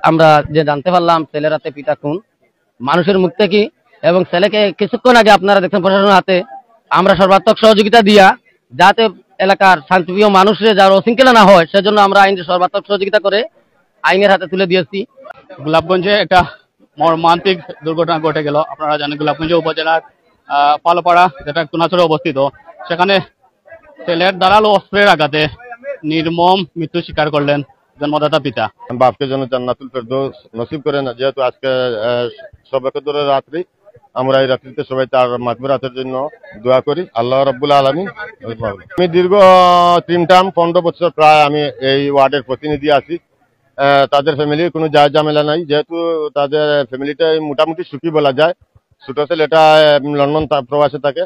আমরা যে জানতে পারলাম ছেলের হাতে পিতা খুন মানুষের মুখ থেকে, এবং ছেলেকে কিছুক্ষণ আগে আপনারা দেখছেন প্রশাসনের হাতে আমরা সর্বাত্মক সহযোগিতা দিয়া যাতে এলাকার শান্তিপ্রিয় মানুষের যার অশৃঙ্খলা না হয় সেজন্য আমরা আইনের সর্বাত্মক সহযোগিতা করে আইনের হাতে তুলে দিয়েছি। গোলাপগঞ্জে একটা মর্মান্তিক দুর্ঘটনা ঘটে গেল। আপনারা জানেন গোলাপগঞ্জ উপজেলার পালপাড়া যেটা কুনাচরে অবস্থিত, সেখানে ছেলের ধারালো অস্ত্রের আঘাতে নির্মম মৃত্যু স্বীকার করলেন জন্মদাতা পিতা। বাপকে যেন জান্নাতুল ফেরদৌস নসিব করেন। যেহেতু আজকে শবে কদরের রাত্রি, আমরা এই রাত্রিতে সবাই তার মাগফিরাতের জন্য দোয়া করি আল্লাহ রাব্বুল আলামিন। আমি দীর্ঘ 3 টার্ম 15 বছর প্রায় আমি এই ওয়ার্ডের প্রতিনিধি আছি। তাদের ফ্যামিলির কোনো যায় ঝামেলা নাই, যেহেতু তাদের ফ্যামিলিটা মোটামুটি সুখী বলা যায়। ছোট ছেলেটা লন্ডন প্রবাসে থাকে,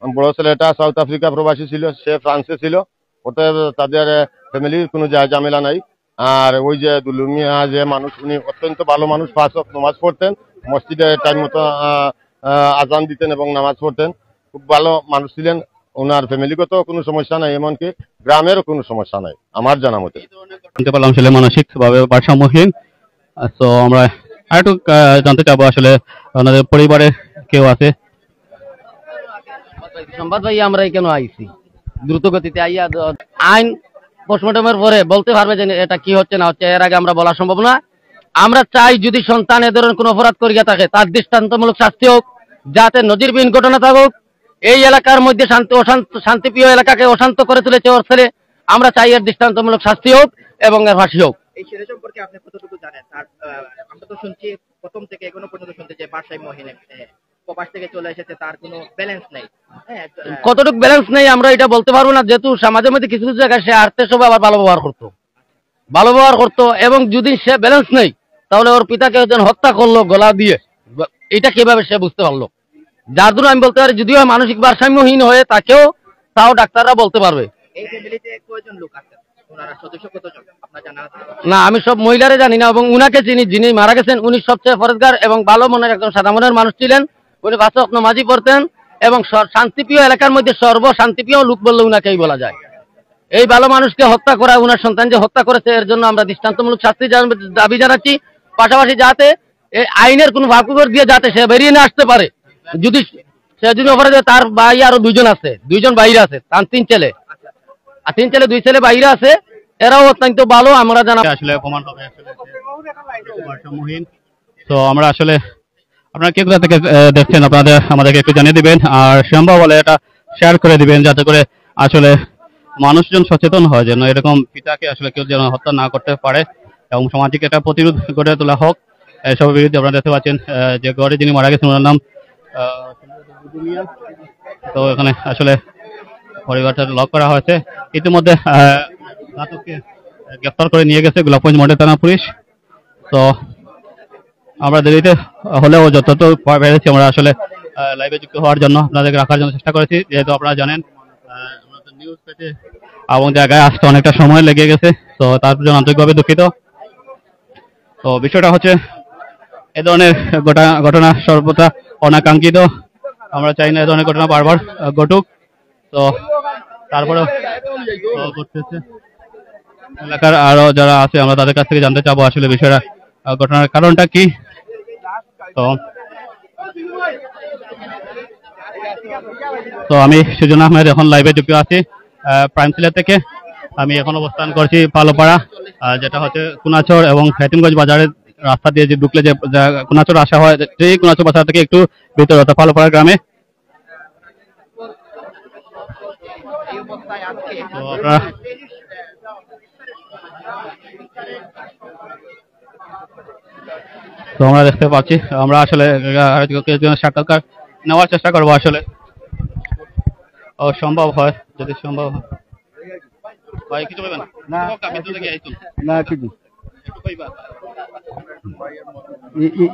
বড় ছেলেটা সাউথ আফ্রিকা প্রবাসী ছিল, সে ফ্রান্সে ছিল। অতএব তাদের ফ্যামিলির কোনো যায় ঝামেলা নাই। আর ওই যে দুলু মিয়া যে মানুষ, উনি অত্যন্ত ভালো মানুষ, 5 ওয়াক্ত নামাজ পড়তেন, মসজিদে টাইম মতো আজান দিতেন এবং নামাজ পড়তেন, খুব ভালো মানুষ ছিলেন। ওনার ফ্যামিলিগত কোনো সমস্যা নাই, এমনকি গ্রামেরও কোনো সমস্যা নাই আমার জানা মতে। জানতে পারলাম আসলে মানসিক ভাবে ভারসাম্যহীন। তো আমরা আরেকটু জানতে চাবো আসলে ওনাদের পরিবারে কেউ আছে। সংবাদ ভাই আমরা কেন আইছি দ্রুত গতিতে আইয়া আইন পোস্টমর্টমের পরে বলতে পারবে যে এটা কি হচ্ছে না হচ্ছে, এর আগে আমরা বলা সম্ভব না। আমরা চাই যদি সন্তান এ ধরনের কোনো অপরাধ করিয়া থাকে তার দৃষ্টান্তমূলক শাস্তি হোক, যাতে নজিরবিহীন ঘটনা থাকুক। এই এলাকার মধ্যে শান্তিপ্রিয় এলাকাকে অশান্ত করে তুলেছে ওর ছেলে, আমরা চাই এর দৃষ্টান্তমূলক শাস্তি হোক এবং এর ফাঁসি হোক। এই ছেলে সম্পর্কে আপনি কতটুকু জানেন? তার আমরা তো শুনছি প্রথম থেকে এখনো পর্যন্ত শুনতে যে ভারসাম্যহীন, প্রবাস থেকে চলে এসেছে, তার কোনো ব্যালেন্স নেই। কতটুকু ব্যালেন্স নেই আমরা এটা বলতে পারবো না, যেহেতু সমাজের মধ্যে কিছু কিছু জায়গায় সে আর্থের সবাই আবার ভালো ব্যবহার করতো এবং যদি সে ব্যালেন্স নেই তাহলে ওর পিতাকে হত্যা করলো গলা দিয়ে, এটা কিভাবে সে বুঝতে পারলো? যার জন্য আমি বলতে পারি যদিও মানসিক ভারসাম্যহীন হয়ে তাও ডাক্তাররা বলতে পারবে। এই ফ্যামিলিতে কয়জন লোক আছে? ওনারা সদস্য কতজন আপনার জানা আছে? না, আমি সব মহিলারে জানি না, এবং উনাকে চিনি, যিনি মারা গেছেন উনি সবচেয়ে ফরজগার এবং ভালো মনের একজন সাদা মনের মানুষ ছিলেন। উনি 5 ওয়াক্ত নামাজি পড়তেন এবং শান্তিপ্রিয় এলাকার মধ্যে সর্বশান্তিপ্রিয় লোক বললে উনাকেই বলা যায়। এই ভালো মানুষকে হত্যা করা, উনার সন্তান যে হত্যা করেছে এর জন্য আমরা দৃষ্টান্তমূলক শাস্তি দাবি জানাচ্ছি। পাশাপাশি যাতে এই আইনের কোনো ভাবকুবর দিয়ে যাতে সে বেরিয়ে না আসতে পারে। যদি সে যদি অপরাধ, তার ভাই আরো 2জন আছে, 2জন বাইরে আছে, তার 3 ছেলে, আর 3 ছেলে 2 ছেলে বাইরে আছে, এরাও অত্যন্ত ভালো। আমরা জানা আসলে প্রমাণ হবে আসলে ভারসাম্যহীন। তো আমরা আসলে আপনারা কে কোথা থেকে দেখছেন আমাদেরকে একটু জানিয়ে দিবেন, আর সম্ভব হলে এটা শেয়ার করে দিবেন যাতে করে আসলে মানুষজন সচেতন হয় যেন এরকম পিতাকে আসলে কেউ যেন হত্যা না করতে পারে এবং সামাজিক একটা প্রতিরোধ গড়ে তোলা হোক। এসবের বিরুদ্ধে আপনারা দেখতে পাচ্ছেন যে ঘরে যিনি মারা গেছেন ওনার নাম তো এখানে আসলে পরিবারটা লক করা হয়েছে। ইতিমধ্যে ঘাতককে গ্রেফতার করে নিয়ে গেছে গোলাপগঞ্জ মডেল থানা পুলিশ। তো আমরা দেরিতে হলেও যতটুকু পেরেছি আমরা আসলে লাইভে যুক্ত হওয়ার জন্য আপনাদেরকে রাখার জন্য চেষ্টা করেছি, যেহেতু আপনারা জানেন নিউজ পেতে এবং জায়গায় আসতে অনেকটা সময় লেগে গেছে। তো তার জন্য আন্তরিকভাবে দুঃখিত। তো বিষয়টা হচ্ছে এ ধরনের ঘটনা সর্বদা অনাকাঙ্ক্ষিত, আমরা চাই না এ ধরনের ঘটনা বারবার ঘটুক। তো তারপরেও ঘটতেছে। এলাকার আরো যারা আছে আমরা তাদের কাছ থেকে জানতে চাবো আসলে বিষয়টা, ঘটনার কারণটা কি। তো আমি সুজন আহমেদ এখন লাইভে যুক্ত আছি প্রাইম সিলেট থেকে। আমি এখন অবস্থান করছি পালোপাড়া, যেটা হচ্ছে কুনাচর এবং হেতিমগঞ্জ বাজারের রাস্তা দিয়ে যে ঢুকলে যে কুনাচর আসা হয়, সেই কুনাচর বাজার থেকে একটু ভিতরে অর্থাৎ পালোপাড়া গ্রামে। তো আমরা দেখতে পাচ্ছি, আমরা আসলে সাক্ষাৎকার নেওয়ার চেষ্টা করবো আসলে সম্ভব হয়, যদি সম্ভব হয়। কিছু বলবেন না? কিছু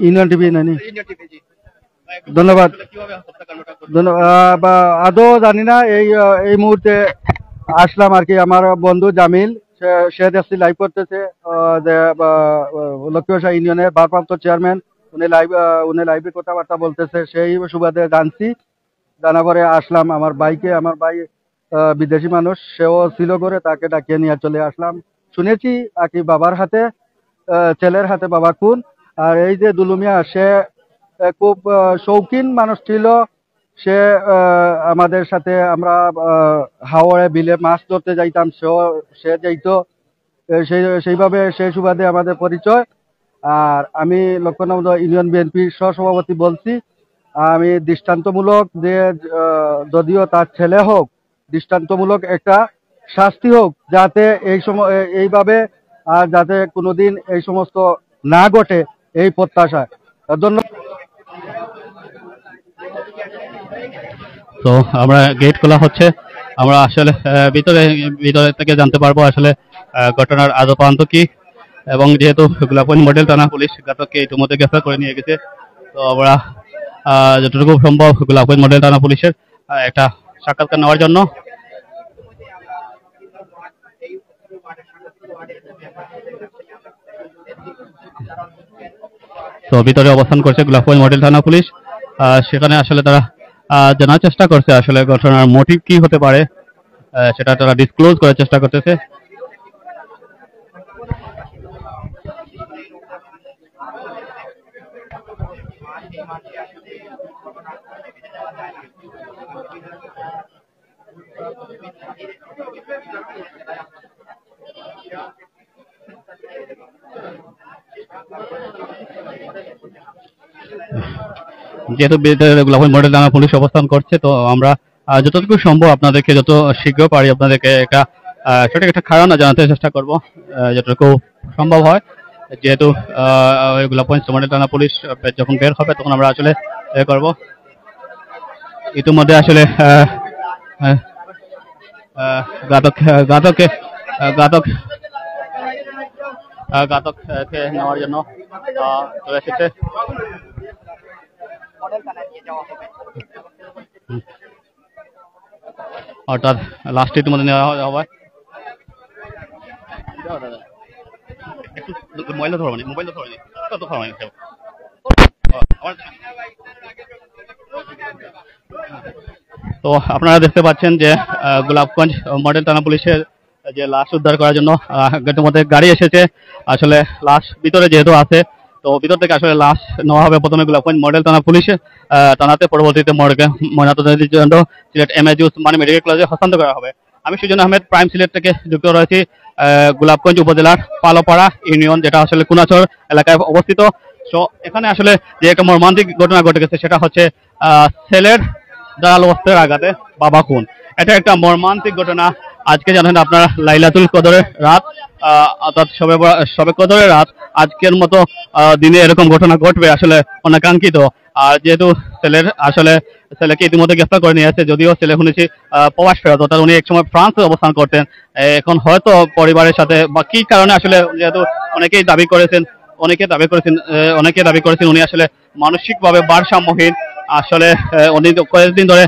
ইউনিয়ন টিভি নানি ধন্যবাদ। আদৌ জানি না, এই মুহূর্তে আসলাম আর কি। আমার বন্ধু জামিল সে দেখছি লাইভ করতেছে, লক্ষ্মীবাসা ইউনিয়নের ভারপ্রাপ্ত চেয়ারম্যান, উনি লাইভে কথাবার্তা বলতেছে, সেই সুবাদে জানছি। জানা পরে আসলাম। আমার ভাই বিদেশি মানুষ, সেও ছিল করে, তাকে ডাকিয়ে নিয়ে চলে আসলাম। শুনেছি আর কি বাবার হাতে ছেলের হাতে বাবা খুন। আর এই যে দুলু মিয়া, সে খুব শৌখিন মানুষ ছিল। সে আমাদের সাথে আমরা হাওড়ে বিলে মাছ ধরতে যাইতাম, সে যাইতো। সেইভাবে সেই সুবাদে আমাদের পরিচয়। আর আমি লক্ষ্মণনগর ইউনিয়ন বিএনপির সহসভাপতি বলছি, আমি দৃষ্টান্তমূলক যে যদিও তার ছেলে হোক, দৃষ্টান্তমূলক একটা শাস্তি হোক, যাতে এইভাবে আর যাতে কোনোদিন এই সমস্ত না ঘটে, এই প্রত্যাশা। ধন্যবাদ। তো আমরা গেট খোলা হচ্ছে, আমরা আসলে ভিতরে থেকে জানতে পারবো আসলে ঘটনার আদপান্ত কি, এবং যেহেতু গোলাপগঞ্জ মডেল থানা পুলিশ ঘাতককে ইতিমধ্যে গ্রেফতার করে নিয়ে গেছে, তো আমরা যতটুকু সম্ভব গোলাপগঞ্জ মডেল থানা পুলিশের একটা সাক্ষাৎকার নেওয়ার জন্য তো ভিতরে অবস্থান করছে গোলাপগঞ্জ মডেল থানা পুলিশ। সেখানে আসলে তারা জানার চেষ্টা করছে আসলে ঘটনার মোটিভ কি হতে পারে, সেটা তারা ডিসক্লোজ করার চেষ্টা করতেছে। যেহেতু গোলাপগঞ্জ মডেল থানা পুলিশ অবস্থান করছে, তো আমরা যতটুকু সম্ভব আপনাদেরকে যত শীঘ্র পারি আপনাদেরকে একটা সঠিক একটা কারণ জানাতে চেষ্টা করব যতটুকু সম্ভব হয়। যেহেতু গোলাপগঞ্জ মডেল থানা পুলিশ যখন বের হবে তখন আমরা আসলে করব। ইতিমধ্যে আসলে ঘাতককে নেওয়ার জন্য চলে এসেছে। অর্থাৎ লাস্ট ইতিমধ্যে নেওয়া হবে। মোবাইল ধরো মানে মোবাইল ধরো কত ধরো মানে তো আপনারা দেখতে পাচ্ছেন যে গোলাপগঞ্জ মডেল থানা পুলিশের যে লাশ উদ্ধার করার জন্য মধ্যে গাড়ি এসেছে। আসলে লাশ ভিতরে যেহেতু আছে, তো ভিতর থেকে আসলে লাশ নেওয়া হবে প্রথমে গোলাপগঞ্জ মডেল থানা পুলিশের থানাতে, পরবর্তীতে মর্গে ময়নাতদন্তের জন্য সিলেট এমএজি ওসমানী মেডিকেল কলেজে হস্তান্তর করা হবে। আমি সুজন আহমেদ, প্রাইম সিলেট থেকে যুক্ত রয়েছি গোলাপগঞ্জ উপজেলার পালোপাড়া ইউনিয়ন, যেটা আসলে কুনাচর এলাকায় অবস্থিত। তো এখানে আসলে যে একটা মর্মান্তিক ঘটনা ঘটে গেছে, সেটা হচ্ছে ছেলের ধারালো অস্ত্রের আঘাতে বাবা খুন। এটা একটা মর্মান্তিক ঘটনা। আজকে জানেন আপনারা লাইলাতুল কদরের রাত, অর্থাৎ শবে কদরের রাত, আজকের মতো দিনে এরকম ঘটনা ঘটবে আসলে অনাকাঙ্ক্ষিত। আর যেহেতু ছেলেকে ইতিমধ্যে গ্রেফতার করে নিয়ে আসছে, যদিও ছেলে শুনেছি প্রবাস ফেরত, অর্থাৎ উনি একসময় ফ্রান্সে অবস্থান করতেন। এখন হয়তো পরিবারের সাথে বা কি কারণে আসলে, যেহেতু অনেকে দাবি করেছেন উনি আসলে মানসিকভাবে ভারসাম্যহীন, আসলে উনি কয়েকদিন ধরে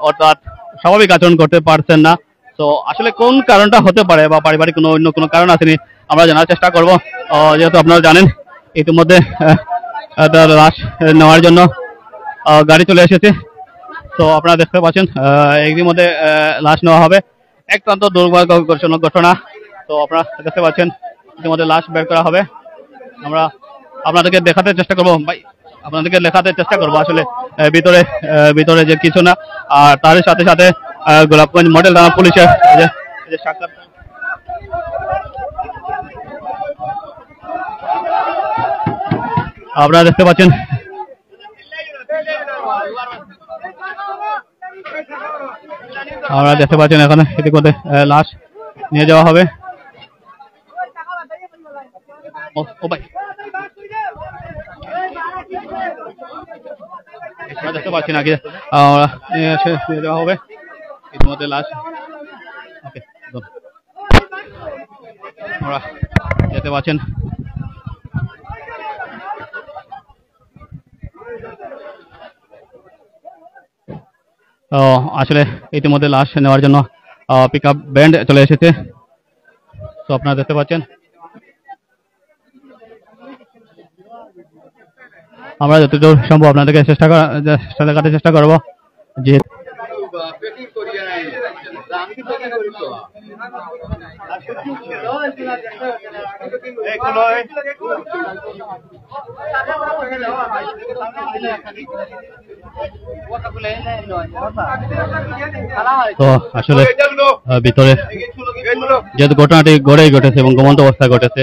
অর্থাৎ স্বাভাবিক আচরণ করতে পারছেন না। তো আসলে কোন কারণটা হতে পারে বা পারিবারিক অন্য কোনো কারণ আসেনি, আমরা জানার চেষ্টা করব। যেহেতু আপনারা জানেন ইতিমধ্যে তার লাশ নেওয়ার জন্য গাড়ি চলে এসেছে। তো আপনারা দেখতে পাচ্ছেন ইতিমধ্যে লাশ নেওয়া হবে। অত্যন্ত দুর্ভাগ্যজনক ঘটনা। তো আপনারা দেখতে পাচ্ছেন ইতিমধ্যে লাশ বের করা হবে। আমরা আপনাদেরকে দেখাতে চেষ্টা করবো আসলে ভিতরে যে কিছু না। আর তার সাথে সাথে গোলাপগঞ্জ মডেল থানা পুলিশের যে সাক্ষাৎ আপনারা দেখতে পাচ্ছেন। এখানে ইতিমধ্যে লাশ নিয়ে যাওয়া হবে। আমরা দেখতে পাচ্ছি নাকি নিয়ে যাওয়া হবে ইতিমধ্যে লাশ। আমরা যেতে পাচ্ছেন আসলে ইতিমধ্যে লাশ নেওয়ার জন্য পিক আপ ব্যান্ড চলে এসেছে। তো আপনারা দেখতে পাচ্ছেন আমরা যতদূর সম্ভব আপনাদেরকে দেখাতে চেষ্টা করবো যে তো আসলে ভিতরে যেহেতু ঘটনাটি গড়েই ঘটেছে এবং ঘুমন্ত অবস্থায় ঘটেছে,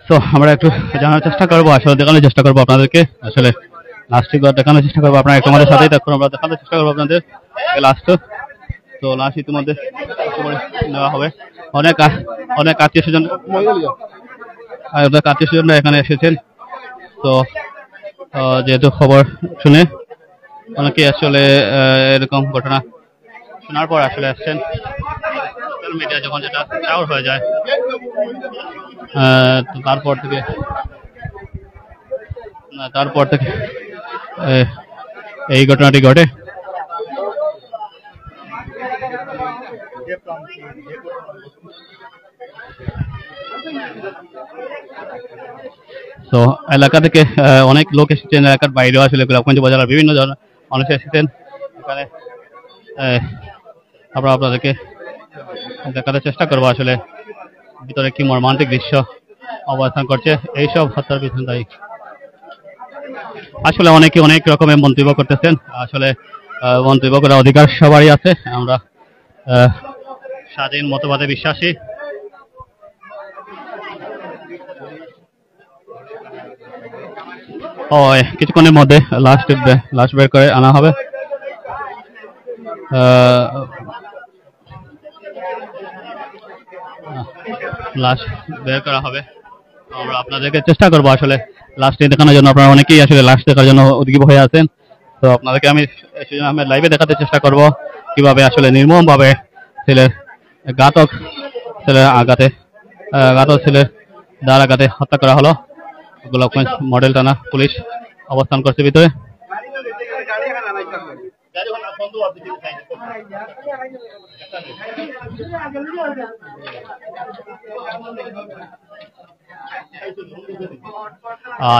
তো আমরা একটু জানার চেষ্টা করবো, আসলে দেখানোর চেষ্টা করবো আপনাদেরকে, আসলে লাস্টটি দেখানোর চেষ্টা করবো। আপনারা একটু আমাদের সাথেই থাকুন, আমরা দেখানোর চেষ্টা করবো আপনাদের লাস্ট। তো লাস্ট ইতিমধ্যে নেওয়া হবে। অনেক আত্মীয় স্বজনরা এখানে এসেছেন। তো যেহেতু খবর শুনে অনেকেই আসলে এরকম ঘটনা শোনার পর আসলে আসছেন। সোশ্যাল মিডিয়া যখন যেটা চাউর হয়ে যায়, তারপর থেকে এই ঘটনাটি ঘটে। তো এলাকা থেকে অনেক লোক এসেছেন, এলাকার বাইরেও আসলে গোলাপগঞ্জ উপজেলার বিভিন্ন ধরনের মানুষ এসেছেন এখানে। আমরা আপনাদেরকে দেখাতে চেষ্টা করবো আসলে ভিতরে কি মর্মান্তিক দৃশ্য অবস্থান করছে এইসব হত্যার পিছনে দায়ী। আসলে অনেকে অনেক রকমের মন্তব্য করতেছেন, আসলে মন্তব্য করার অধিকার সবারই আছে। আমরা স্বাধীন মতবাদে বিশ্বাসী। কিছুক্ষণের মধ্যে লাশ বের করে আনা হবে। লাশ বের করা হবে। আমরা আপনাদেরকে চেষ্টা করবো আসলে লাশটি দেখানোর জন্য। আপনারা অনেকেই আসলে লাশ দেখার জন্য উদ্গ্রীব হয়ে আছেন। তো আপনাদেরকে আমি লাইভে দেখাতে চেষ্টা করব কিভাবে আসলে নির্মম ভাবে ছেলের ছেলের দ্বার আঘাতে হত্যা করা হলো। গোলাপগঞ্জ মডেল থানা পুলিশ অবস্থান করছে ভিতরে।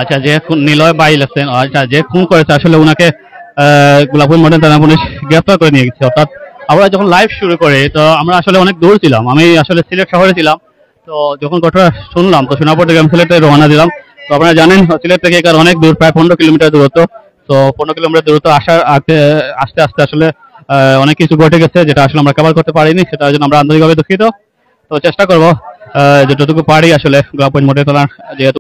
আচ্ছা, যে নিলয় বাইল আছেন, আচ্ছা যে খুন করেছে আসলে ওনাকে গোলাপগঞ্জ মডেল থানা পুলিশ গ্রেফতার করে নিয়ে গেছে। অর্থাৎ আমরা যখন লাইভ শুরু করি তো আমরা আসলে অনেক দূর ছিলাম। আমি আসলে সিলেট শহরে ছিলাম। তো যখন ঘটনা শুনলাম, তো শোনার পর থেকে আমি সিলেটে রওনা দিলাম। তো আপনারা জানেন সিলেট থেকে এখানে অনেক দূর, প্রায় 15 কিলোমিটার দূরত্ব। তো 15 কিলোমিটার দূরত্ব আস্তে আস্তে আসলে অনেক কিছু ঘটে গেছে, যেটা আসলে আমরা কভার করতে পারিনি। সেটার জন্য আমরা আন্তরিকভাবে দুঃখিত। তো চেষ্টা করবো যতটুকু পারি আসলে গোলাপগঞ্জ মডেল থানার যেহেতু